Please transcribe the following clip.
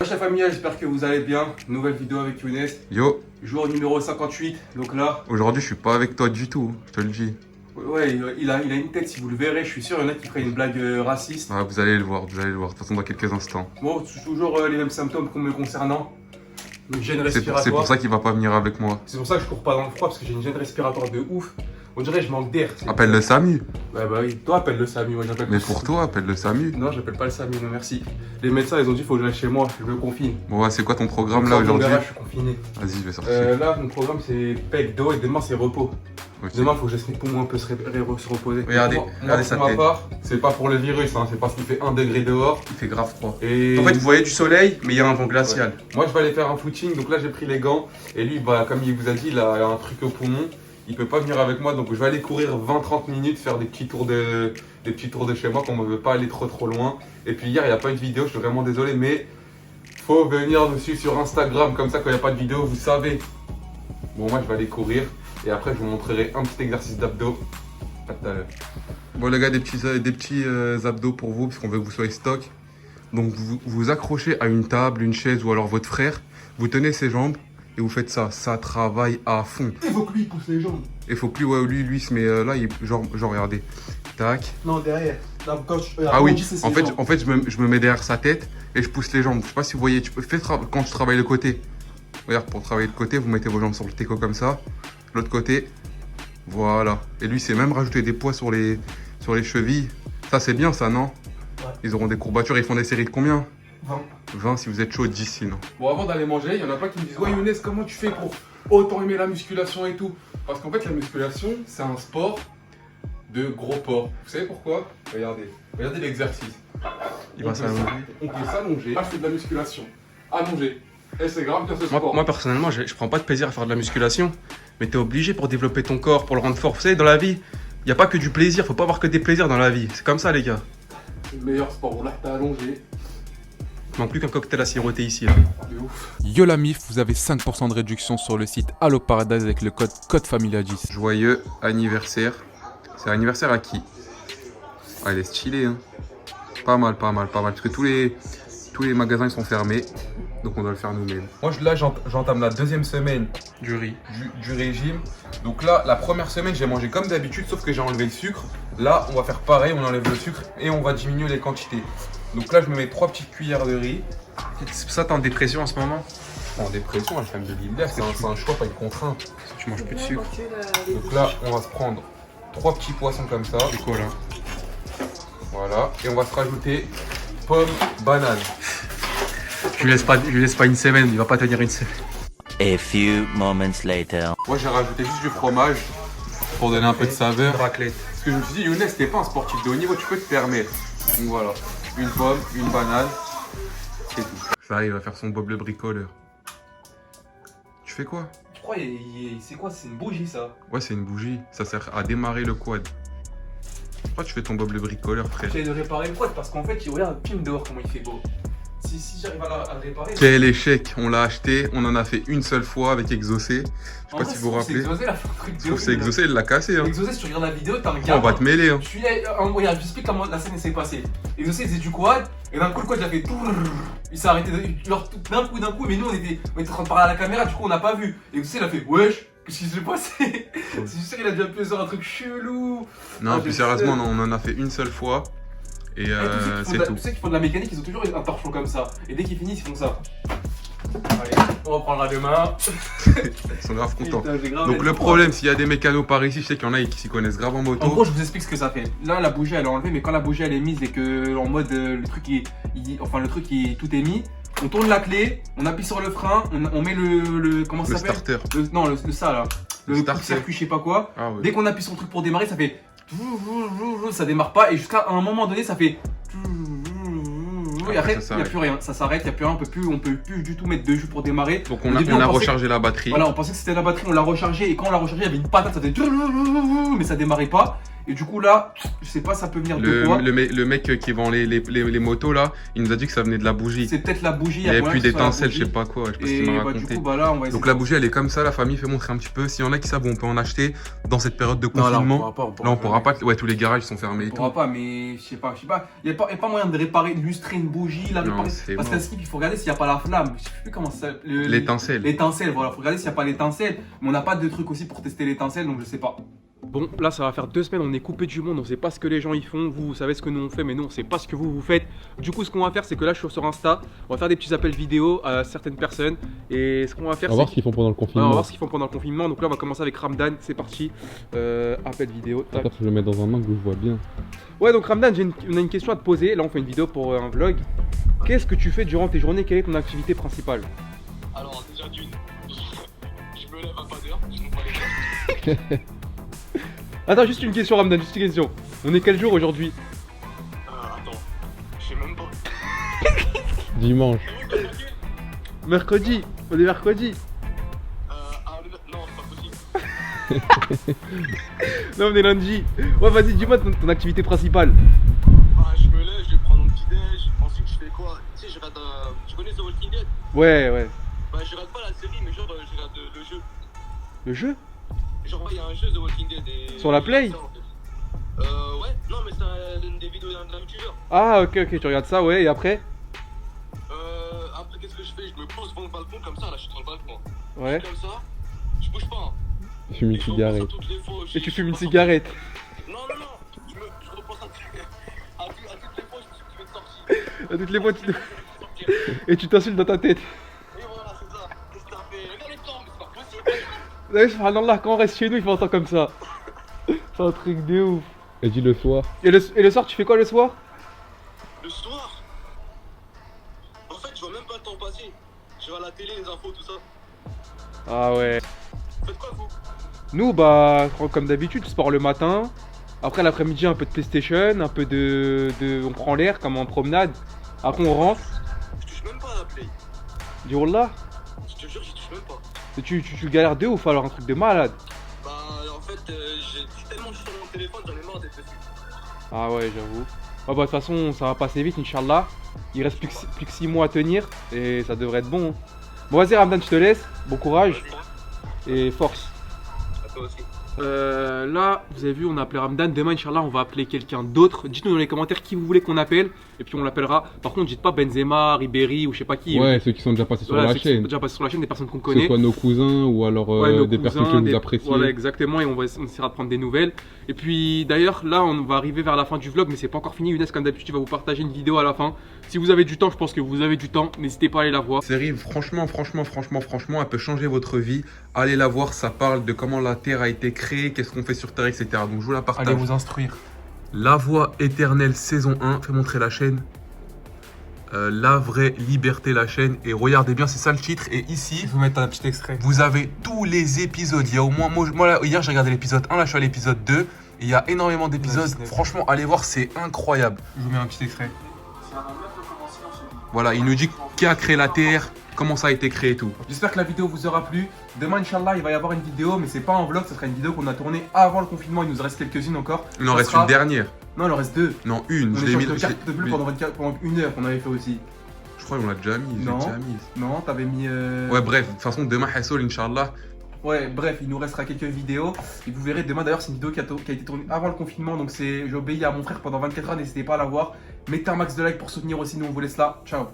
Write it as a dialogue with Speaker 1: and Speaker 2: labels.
Speaker 1: Wesh la famille, j'espère que vous allez bien. Nouvelle vidéo avec Younes.
Speaker 2: Yo,
Speaker 1: Jour numéro 58. Donc là,
Speaker 2: aujourd'hui je suis pas avec toi du tout, je te le dis.
Speaker 1: ouais, il a une tête, si vous le verrez, je suis sûr, il y en a qui feraient une blague raciste.
Speaker 2: Ah, vous allez le voir, de toute façon dans quelques instants.
Speaker 1: Bon, c'est toujours les mêmes symptômes me concernant. Une gêne
Speaker 2: C'est
Speaker 1: respiratoire.
Speaker 2: pour ça qu'il va pas venir avec moi.
Speaker 1: C'est pour ça que je cours pas dans le froid, parce que j'ai une gêne respiratoire de ouf. On dirait que je manque d'air.
Speaker 2: Appelle le SAMU.
Speaker 1: Ouais, bah oui, toi appelle le SAMU, moi j'appelle
Speaker 2: Mais
Speaker 1: pas.
Speaker 2: pour toi, appelle le SAMU.
Speaker 1: Non, j'appelle pas le SAMU, non merci. Les médecins, ils ont dit faut que je reste chez moi, je me confine.
Speaker 2: Bon, ouais, c'est quoi ton programme là aujourd'hui?
Speaker 1: Je suis confiné.
Speaker 2: Vas-y, je vais sortir.
Speaker 1: Là, mon programme c'est pec, dos et demain c'est repos.
Speaker 2: Ok.
Speaker 1: Demain, il faut que je laisse mes poumons un peu se reposer.
Speaker 2: Regardez, regardez
Speaker 1: pour
Speaker 2: sa
Speaker 1: ma
Speaker 2: tête.
Speaker 1: part, c'est pas pour le virus, hein, c'est parce qu'il fait 1 degré dehors.
Speaker 2: Il fait grave froid.
Speaker 1: Et
Speaker 2: En fait, vous voyez du soleil, mais il y a un vent glacial.
Speaker 1: moi, je vais aller faire un footing, donc là, j'ai pris les gants. Et lui, bah, comme il vous a dit, il a un truc au poumon. Il peut pas venir avec moi, donc je vais aller courir 20-30 minutes, faire des petits tours de chez moi, qu'on ne veut pas aller trop loin. Et puis hier, il n'y a pas eu de vidéo, je suis vraiment désolé, mais faut venir me suivre sur Instagram, comme ça, quand il n'y a pas de vidéo, vous savez. Bon, moi, je vais aller courir. Et après, je vous montrerai un petit exercice d'abdos. À tout à l'heure.
Speaker 2: Bon les gars, des petits abdos pour vous, parce qu'on veut que vous soyez stock. Donc vous vous accrochez à une table, une chaise ou alors votre frère. Vous tenez ses jambes et vous faites ça. Ça travaille à fond.
Speaker 1: Il faut que lui pousse les jambes.
Speaker 2: Il faut que lui, ouais, lui se met là, genre regardez. Tac.
Speaker 1: Non, derrière. Là, quand
Speaker 2: Ah oui, en fait je me mets derrière sa tête et je pousse les jambes. Je sais pas si vous voyez, quand je travaille le côté. Regarde, pour travailler le côté, vous mettez vos jambes sur le teco comme ça. L'autre côté, voilà. Et lui, c'est même rajouter des poids sur les chevilles. Ça, c'est bien ça, non?
Speaker 1: Ouais.
Speaker 2: Ils auront des courbatures, ils font des séries de combien?
Speaker 1: 20.
Speaker 2: 20 si vous êtes chaud, 10 sinon.
Speaker 1: Bon, avant d'aller manger, il y en a pas qui me disent ouais Younes, comment tu fais pour autant aimer la musculation et tout? Parce qu'en fait, la musculation, c'est un sport de gros porc. Vous savez pourquoi? Regardez l'exercice.
Speaker 2: Il va s'allonger.
Speaker 1: On peut s'allonger. Ah, je fais de la musculation. Allonger. Et c'est grave bien ce sport.
Speaker 3: Moi personnellement, je prends pas de plaisir à faire de la musculation, mais t'es obligé pour développer ton corps, pour le rendre fort. Vous savez, dans la vie, il n'y a pas que du plaisir, faut pas avoir que des plaisirs dans la vie. C'est comme ça, les gars.
Speaker 1: C'est le meilleur sport. Là, t'as allongé.
Speaker 3: Il manque plus qu'un cocktail à siroter ici. Là.
Speaker 1: De ouf.
Speaker 4: Yo la mif, vous avez 5% de réduction sur le site Allo Paradise avec le code CODEFAMILIA10.
Speaker 2: Joyeux anniversaire. C'est anniversaire à qui? Ah, il est stylé, hein. Pas mal. Parce que tous les magasins ils sont fermés. Donc on doit le faire nous-mêmes.
Speaker 1: Moi, là, j'entame la deuxième semaine
Speaker 3: Du riz.
Speaker 1: du régime. Donc là, la première semaine, j'ai mangé comme d'habitude, sauf que j'ai enlevé le sucre. Là, on va faire pareil, on enlève le sucre et on va diminuer les quantités. Donc là, je me mets 3 petites cuillères de riz.
Speaker 3: C'est pour ça que t'es en dépression en ce moment?
Speaker 1: En dépression, la femme de l'hiver, c'est un choix, pas une contrainte.
Speaker 3: Tu manges plus de sucre.
Speaker 1: Donc là, on va se prendre 3 petits poissons comme ça.
Speaker 3: C'est quoi là?
Speaker 1: Voilà. Et on va se rajouter pomme, banane.
Speaker 3: Je lui laisse pas une semaine, il va pas tenir une semaine.
Speaker 5: A few moments later.
Speaker 1: Moi, j'ai rajouté juste du fromage pour donner un peu de saveur.
Speaker 3: Une raclette.
Speaker 1: Parce que je me suis dit, Younes, t'es pas un sportif de haut niveau, tu peux te permettre. Donc voilà. Une pomme, une banane. C'est tout.
Speaker 2: Ça il va faire son Bob le bricoleur. Tu fais quoi?
Speaker 1: Je crois, c'est quoi? C'est une bougie ça?
Speaker 2: Ouais, c'est une bougie. Ça sert à démarrer le quad. Pourquoi tu fais ton Bob le bricoleur, frère?
Speaker 1: J'essaie de réparer le quad parce qu'en fait, regarde, pime dehors comment il fait beau. Si j'arrive à le réparer.
Speaker 2: Quel échec! On l'a acheté, on en a fait une seule fois avec Exaucé. Je sais pas si vous vous rappelez.
Speaker 1: Exosé, il a fait un truc de
Speaker 2: Sauf que
Speaker 1: ouf,
Speaker 2: c'est Exaucé, il l'a cassé. Hein.
Speaker 1: Exosé, si tu regardes la vidéo, t'as un
Speaker 2: Oh,
Speaker 1: gars.
Speaker 2: on va te mêler. Hein.
Speaker 1: Regarde, je t'explique comment la scène s'est passée. Exosé, il faisait du quad, et d'un coup, le quad, il a fait. Il s'est arrêté d'un coup, mais nous, on était en train de parler à la caméra, du coup, on n'a pas vu. Exosé, il a fait wesh, qu'est-ce qui s'est passé? C'est sûr, il a déjà pu faire un truc chelou.
Speaker 2: Non, plus sérieusement, on en a fait une seule fois. Et c'est tout.
Speaker 1: Tu sais qu'ils font de la mécanique, ils ont toujours un torchon comme ça. Et dès qu'ils finissent, ils font ça. Allez, on reprendra demain.
Speaker 2: Ils sont grave contents. Donc le problème, s'il y a des mécanos par ici, je sais qu'il y en a qui s'y connaissent grave en moto.
Speaker 1: En gros, je vous explique ce que ça fait. Là, la bougie, elle est enlevée, mais quand la bougie, elle est mise et que en mode le truc tout est mis, on tourne la clé, on appuie sur le frein, on met comment ça
Speaker 2: Le
Speaker 1: s'appelle?
Speaker 2: starter.
Speaker 1: Non, ça là. Le
Speaker 2: starter.
Speaker 1: circuit, je sais pas quoi.
Speaker 2: Ah ouais.
Speaker 1: Dès qu'on appuie sur le truc pour démarrer, ça fait. Ça démarre pas et jusqu'à un moment donné, ça fait. Et après, il n'y a plus rien, ça s'arrête, il n'y a plus rien, on peut plus du tout mettre de jus pour démarrer.
Speaker 2: Donc on a rechargé la batterie.
Speaker 1: Voilà, on pensait que c'était la batterie, on l'a rechargée et quand on l'a rechargée, il y avait une patate, ça faisait mais ça démarrait pas.
Speaker 6: Et du coup là, je sais pas ça peut venir de quoi.
Speaker 3: Le mec qui vend les motos là, il nous a dit que ça venait de la bougie.
Speaker 6: C'est peut-être la bougie.
Speaker 3: Il y avait
Speaker 6: moyen
Speaker 3: plus
Speaker 6: que ce soit la
Speaker 3: d'étincelles, je
Speaker 6: bougie.
Speaker 3: sais pas quoi, je sais pas ce
Speaker 6: Et
Speaker 3: qu'il m'a
Speaker 6: bah, du
Speaker 3: raconté.
Speaker 6: coup, bah là, on va essayer.
Speaker 2: Donc la bougie elle est comme ça, la famille fait montrer un petit peu. S'il y en a qui savent où on peut en acheter dans cette période de
Speaker 6: Non, là,
Speaker 2: confinement.
Speaker 6: on pourra pas.
Speaker 2: Ouais, tous les garages sont fermés et
Speaker 6: On
Speaker 2: tout.
Speaker 6: pourra pas, mais je sais pas. Il y a pas moyen de réparer, de lustrer une bougie, la
Speaker 2: Non,
Speaker 6: réparer.
Speaker 2: c'est
Speaker 6: Parce
Speaker 2: bon.
Speaker 6: qu'à Skip, il faut regarder s'il n'y a pas la flamme. Je sais plus comment ça.
Speaker 2: L'étincelle.
Speaker 6: L'étincelle, voilà. Faut regarder s'il n'y a pas l'étincelle. Mais on n'a pas de truc aussi pour tester l'étincelle, donc je sais pas.
Speaker 3: Bon, là ça va faire 2 semaines, on est coupé du monde, on sait pas ce que les gens y font, vous savez ce que nous on fait, mais nous on sait pas ce que vous faites. Du coup, ce qu'on va faire, c'est que là je suis sur Insta, on va faire des petits appels vidéo à certaines personnes, et ce qu'on va faire,
Speaker 4: On va voir
Speaker 3: c'est
Speaker 4: ce qu'ils font pendant le
Speaker 3: on va
Speaker 4: confinement.
Speaker 3: voir ce qu'ils font pendant le confinement. Donc là, on va commencer avec Ramdan, c'est parti. Appel vidéo. Tac.
Speaker 4: Attends, je le mets dans un angle où je vois bien.
Speaker 3: Ouais, donc Ramdan, on a une question à te poser. Là, on fait une vidéo pour un vlog. Qu'est-ce que tu fais durant tes journées? Quelle est ton activité principale?
Speaker 7: Alors déjà d'une, je me lève à pas d'heure, je ne pas les heures.
Speaker 3: Attends, juste une question, Ramdan, juste une question. On est quel jour aujourd'hui?
Speaker 7: Attends, je sais même pas.
Speaker 4: Dimanche.
Speaker 3: Mercredi. On est mercredi.
Speaker 7: Non, c'est pas possible.
Speaker 3: Non, on est lundi. Ouais, vas-y, dis-moi ton activité principale.
Speaker 7: Je me lève, je vais prendre mon petit déj, ensuite je fais quoi? Tu sais, je regarde tu connais The Walking Dead?
Speaker 3: Ouais, ouais.
Speaker 7: Bah je regarde pas la série, mais genre je regarde le jeu.
Speaker 3: Le jeu?
Speaker 7: Genre il y a un jeu The Walking Dead et...
Speaker 3: Sur la Play?
Speaker 7: Ouais, non mais c'est des vidéos d'un youtubeur.
Speaker 3: Ah, ok, tu regardes ça, ouais, et après?
Speaker 7: Après qu'est-ce que je fais? Je me pose devant le balcon comme ça, là je suis sur le balcon.
Speaker 3: Ouais.
Speaker 7: Je suis comme ça, je bouge pas. Hein.
Speaker 4: Je fume une
Speaker 7: Et je repense
Speaker 4: cigarette.
Speaker 7: à toutes les fois où
Speaker 3: Et tu
Speaker 7: je
Speaker 3: fumes une
Speaker 7: repense à-
Speaker 3: cigarette.
Speaker 7: Non, je repense à toutes les fois où je me suis fait sortir.
Speaker 3: À toutes les fois, et tu t'insultes dans ta tête.
Speaker 7: Et voilà, c'est ça. Qu'est-ce que t'as fait? Regarde les temps, mais c'est pas possible.
Speaker 3: Ouais, subhanallah, quand on reste chez nous, il fait entendre comme ça. C'est un truc de ouf.
Speaker 4: Et dis le soir.
Speaker 3: Et le soir, tu fais quoi le soir?
Speaker 7: Le soir, en fait, je vois même pas le temps passer. Je vois la télé, les infos, tout ça.
Speaker 3: Ah ouais.
Speaker 7: Faites quoi, vous?
Speaker 3: Nous, bah, comme d'habitude, sport le matin. Après, l'après-midi, un peu de PlayStation, un peu on prend l'air comme en promenade. Après, on rentre.
Speaker 7: Je touche même pas à la play.
Speaker 3: Du wallah.
Speaker 7: Je te jure, j'y touche même pas.
Speaker 3: Et tu galères de ouf, alors un truc de malade.
Speaker 7: Bah, en fait, j'ai tellement sur mon téléphone, j'en ai marre d'être dessus.
Speaker 3: Ah ouais, j'avoue. Ouais, bah, de toute façon, ça va passer vite, Inch'Allah. Il reste plus que 6 mois à tenir et ça devrait être bon. Hein. Bon, vas-y, Ramdan, je te laisse. Bon courage et force.
Speaker 7: À toi aussi.
Speaker 3: Là, vous avez vu, on a appelé Ramdan. Demain, Inch'Allah, on va appeler quelqu'un d'autre. Dites-nous dans les commentaires qui vous voulez qu'on appelle et puis on l'appellera. Par contre, dites pas Benzema, Ribéry ou je sais pas qui.
Speaker 4: Ouais, ceux qui sont déjà passés sur
Speaker 3: Voilà,
Speaker 4: la
Speaker 3: ceux qui sont
Speaker 4: chaîne.
Speaker 3: déjà passés sur la chaîne, des personnes qu'on
Speaker 4: Que ce
Speaker 3: connaît.
Speaker 4: soit nos cousins ou alors
Speaker 3: Ouais, nos
Speaker 4: des
Speaker 3: cousins,
Speaker 4: personnes que vous appréciez.
Speaker 3: Voilà, exactement, et on essaiera de prendre des nouvelles. Et puis d'ailleurs, là, on va arriver vers la fin du vlog, mais c'est pas encore fini. Younes, comme d'habitude, il va vous partager une vidéo à la fin. Si vous avez du temps, je pense que vous avez du temps, n'hésitez pas à aller la voir.
Speaker 2: Série, franchement, elle peut changer votre vie. Allez la voir, ça parle de comment la Terre a été créée, qu'est-ce qu'on fait sur Terre, etc. Donc je vous la partage.
Speaker 6: Allez vous instruire.
Speaker 2: La Voix éternelle saison 1, fais montrer la chaîne. La vraie liberté, la chaîne. Et regardez bien, c'est ça le titre. Et ici,
Speaker 6: Il faut mettre un petit extrait.
Speaker 2: vous avez tous les épisodes. Il y a au moins, moi là, hier j'ai regardé l'épisode 1, là je suis à l'épisode 2. Et il y a énormément d'épisodes.
Speaker 6: 19.
Speaker 2: Franchement, allez voir, c'est incroyable.
Speaker 6: Je vous mets un petit extrait.
Speaker 2: Voilà, il nous dit qui a créé la Terre, comment ça a été créé et tout.
Speaker 6: J'espère que la vidéo vous aura plu. Demain, Inch'Allah, il va y avoir une vidéo, mais c'est pas un vlog, ce sera une vidéo qu'on a tournée avant le confinement. Il nous en reste quelques-unes encore.
Speaker 2: Il en
Speaker 6: Ça
Speaker 2: reste
Speaker 6: sera-
Speaker 2: une dernière.
Speaker 6: Non, il en reste deux.
Speaker 2: Non, une.
Speaker 6: On
Speaker 2: Je l'ai
Speaker 6: échange
Speaker 2: mis.
Speaker 6: de cartes de bleu pendant 1 heure qu'on avait fait aussi.
Speaker 2: Je crois qu'on l'a déjà mis.
Speaker 6: Non.
Speaker 2: J'ai déjà mis.
Speaker 6: Non, t'avais mis.
Speaker 2: Ouais, bref, de toute façon, demain, Hassoul, Inch'Allah.
Speaker 6: Ouais, bref, il nous restera quelques vidéos. Et vous verrez demain, d'ailleurs, c'est une vidéo qui a été tournée avant le confinement. Donc, j'ai obéi à mon frère pendant 24 heures. N'hésitez pas à la voir. Mettez un max de likes pour soutenir aussi. Nous, on vous laisse là. Ciao.